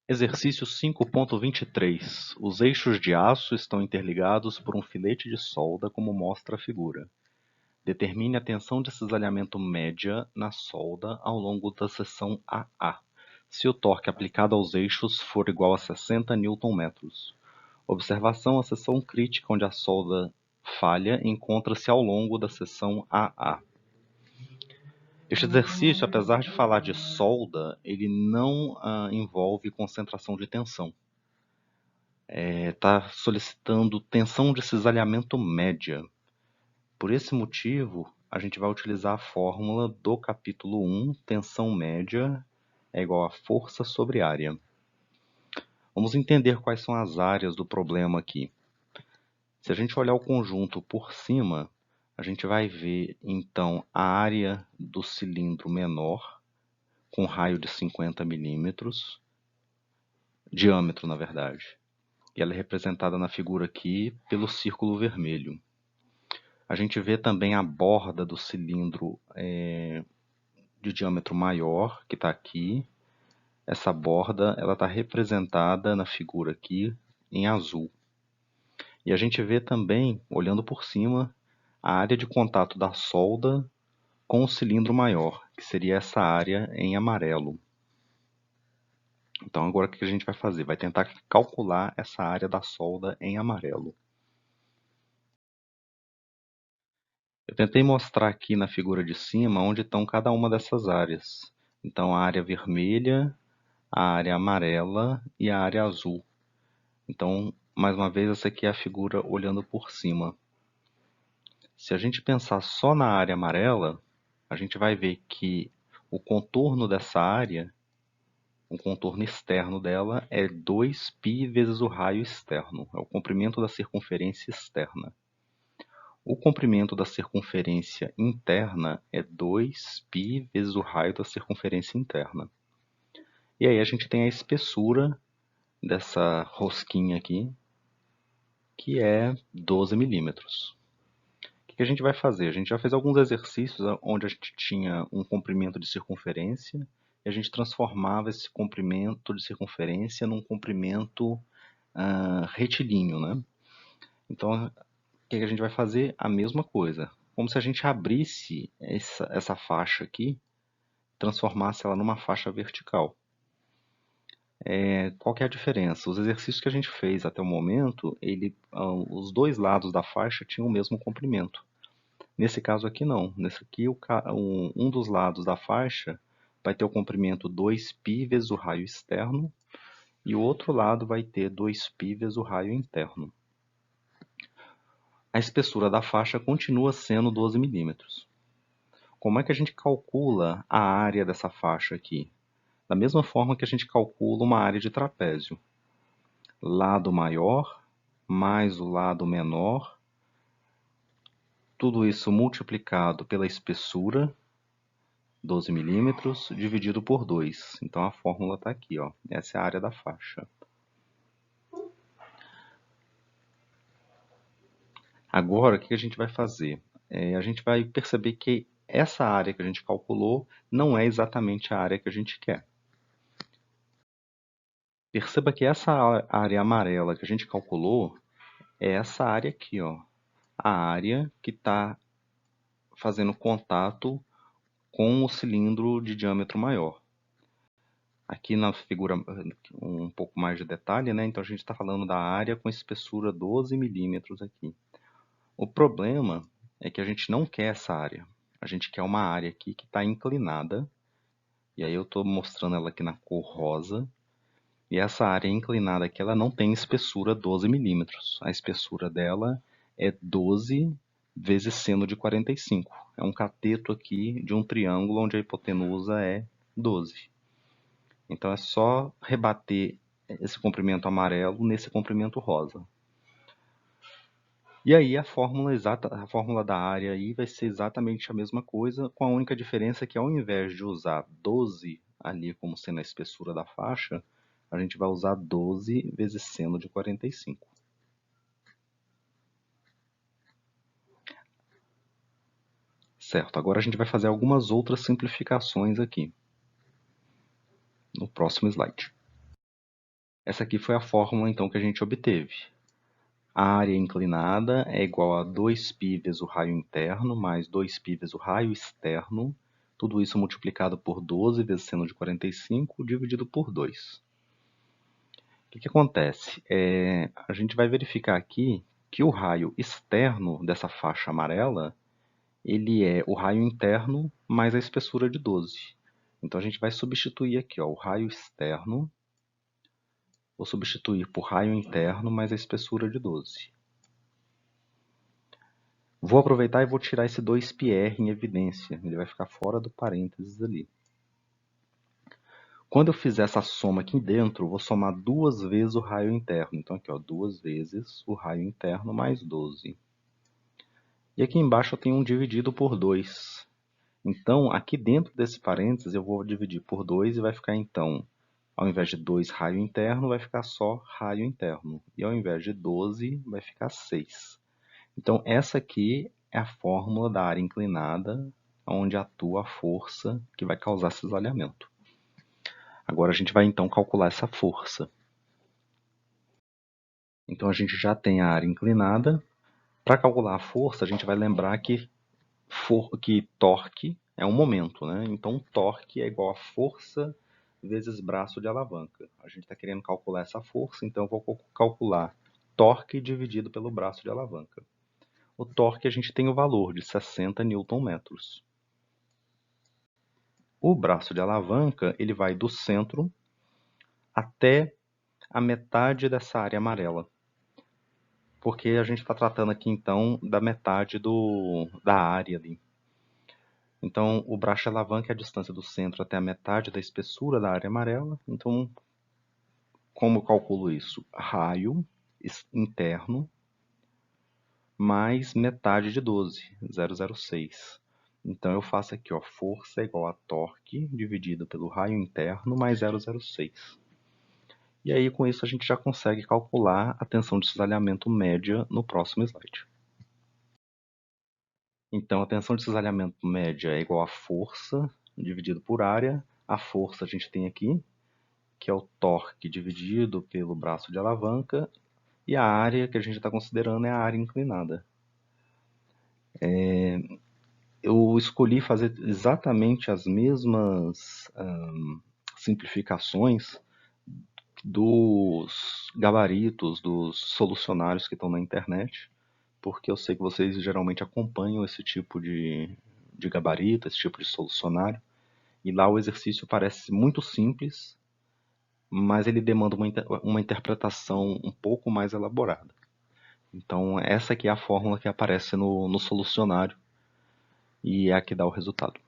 Exercício 5.23. Os eixos de aço estão interligados por um filete de solda, como mostra a figura. Determine a tensão de cisalhamento média na solda ao longo da seção AA, se o torque aplicado aos eixos for igual a 60 Nm. Observação: a seção crítica onde a solda falha encontra-se ao longo da seção AA. Este exercício, apesar de falar de solda, ele não envolve concentração de tensão. Está solicitando tensão de cisalhamento média. Por esse motivo, a gente vai utilizar a fórmula do capítulo 1, tensão média é igual a força sobre área. Vamos entender quais são as áreas do problema aqui. Se a gente olhar o conjunto por cima, a gente vai ver, então, a área do cilindro menor, com raio de 50 milímetros, diâmetro, na verdade. E ela é representada na figura aqui pelo círculo vermelho. A gente vê também a borda do cilindro de diâmetro maior, que está aqui. Essa borda está representada na figura aqui em azul. E a gente vê também, olhando por cima, a área de contato da solda com o cilindro maior, que seria essa área em amarelo. Então agora o que a gente vai fazer? Vai tentar calcular essa área da solda em amarelo. Eu tentei mostrar aqui na figura de cima onde estão cada uma dessas áreas. Então a área vermelha, a área amarela e a área azul. Então, mais uma vez, essa aqui é a figura olhando por cima. Se a gente pensar só na área amarela, a gente vai ver que o contorno dessa área, o contorno externo dela é 2π vezes o raio externo. É o comprimento da circunferência externa. O comprimento da circunferência interna é 2π vezes o raio da circunferência interna. E aí a gente tem a espessura dessa rosquinha aqui, que é 12 milímetros. O que a gente vai fazer? A gente já fez alguns exercícios onde a gente tinha um comprimento de circunferência e a gente transformava esse comprimento de circunferência num comprimento retilíneo, né? Então, o que a gente vai fazer? A mesma coisa. Como se a gente abrisse essa faixa aqui, transformasse ela numa faixa vertical. Qual que é a diferença? Os exercícios que a gente fez até o momento, os dois lados da faixa tinham o mesmo comprimento. Nesse caso aqui não. Nesse aqui, um dos lados da faixa vai ter o comprimento 2π vezes o raio externo e o outro lado vai ter 2π vezes o raio interno. A espessura da faixa continua sendo 12 milímetros. Como é que a gente calcula a área dessa faixa aqui? Da mesma forma que a gente calcula uma área de trapézio. Lado maior mais o lado menor, tudo isso multiplicado pela espessura, 12 milímetros, dividido por 2. Então a fórmula está aqui, ó. Essa é a área da faixa. Agora, o que a gente vai fazer? A gente vai perceber que essa área que a gente calculou não é exatamente a área que a gente quer. Perceba que essa área amarela que a gente calculou é essa área aqui, ó. A área que está fazendo contato com o cilindro de diâmetro maior. Aqui na figura um pouco mais de detalhe, né? Então a gente está falando da área com espessura 12 milímetros aqui. O problema é que a gente não quer essa área. A gente quer uma área aqui que está inclinada. E aí eu estou mostrando ela aqui na cor rosa. E essa área inclinada aqui, ela não tem espessura 12 milímetros. A espessura dela é 12 vezes seno de 45. É um cateto aqui de um triângulo onde a hipotenusa é 12. Então é só rebater esse comprimento amarelo nesse comprimento rosa. E aí a fórmula da área aí vai ser exatamente a mesma coisa, com a única diferença que ao invés de usar 12 ali como sendo a espessura da faixa, a gente vai usar 12 vezes seno de 45. Certo, agora a gente vai fazer algumas outras simplificações aqui no próximo slide. Essa aqui foi a fórmula então que a gente obteve. A área inclinada é igual a 2π vezes o raio interno mais 2π vezes o raio externo, tudo isso multiplicado por 12 vezes seno de 45 dividido por 2. O que acontece? A gente vai verificar aqui que o raio externo dessa faixa amarela, ele é o raio interno mais a espessura de 12. Então a gente vai substituir aqui, ó, o raio externo, vou substituir por raio interno mais a espessura de 12. Vou aproveitar e vou tirar esse 2πr em evidência, ele vai ficar fora do parênteses ali. Quando eu fizer essa soma aqui dentro, eu vou somar 2 vezes o raio interno. Então aqui, ó, 2 vezes o raio interno mais 12. E aqui embaixo eu tenho um dividido por 2. Então, aqui dentro desse parênteses, eu vou dividir por 2 e vai ficar, então, ao invés de 2 raio interno, vai ficar só raio interno. E ao invés de 12, vai ficar 6. Então, essa aqui é a fórmula da área inclinada, onde atua a força que vai causar cisalhamento. Agora a gente vai, então, calcular essa força. Então, a gente já tem a área inclinada. Para calcular a força, a gente vai lembrar que torque é um momento, né? Então, torque é igual a força vezes braço de alavanca. A gente está querendo calcular essa força, então eu vou calcular torque dividido pelo braço de alavanca. O torque a gente tem o valor de 60 Nm. O braço de alavanca ele vai do centro até a metade dessa área amarela. Porque a gente está tratando aqui então da metade da área ali. Então, o braço de alavanca é a distância do centro até a metade da espessura da área amarela. Então, como eu calculo isso? Raio interno mais metade de 12, 0,06. Então, eu faço aqui, ó, força é igual a torque dividido pelo raio interno mais 0,06. E aí, com isso, a gente já consegue calcular a tensão de cisalhamento média no próximo slide. Então, a tensão de cisalhamento média é igual a força dividido por área. A força a gente tem aqui, que é o torque dividido pelo braço de alavanca. E a área que a gente está considerando é a área inclinada. Eu escolhi fazer exatamente as mesmas simplificações dos gabaritos, dos solucionários que estão na internet, porque eu sei que vocês geralmente acompanham esse tipo de gabarito, esse tipo de solucionário, e lá o exercício parece muito simples, mas ele demanda uma interpretação um pouco mais elaborada. Então essa aqui é a fórmula que aparece no solucionário e é a que dá o resultado.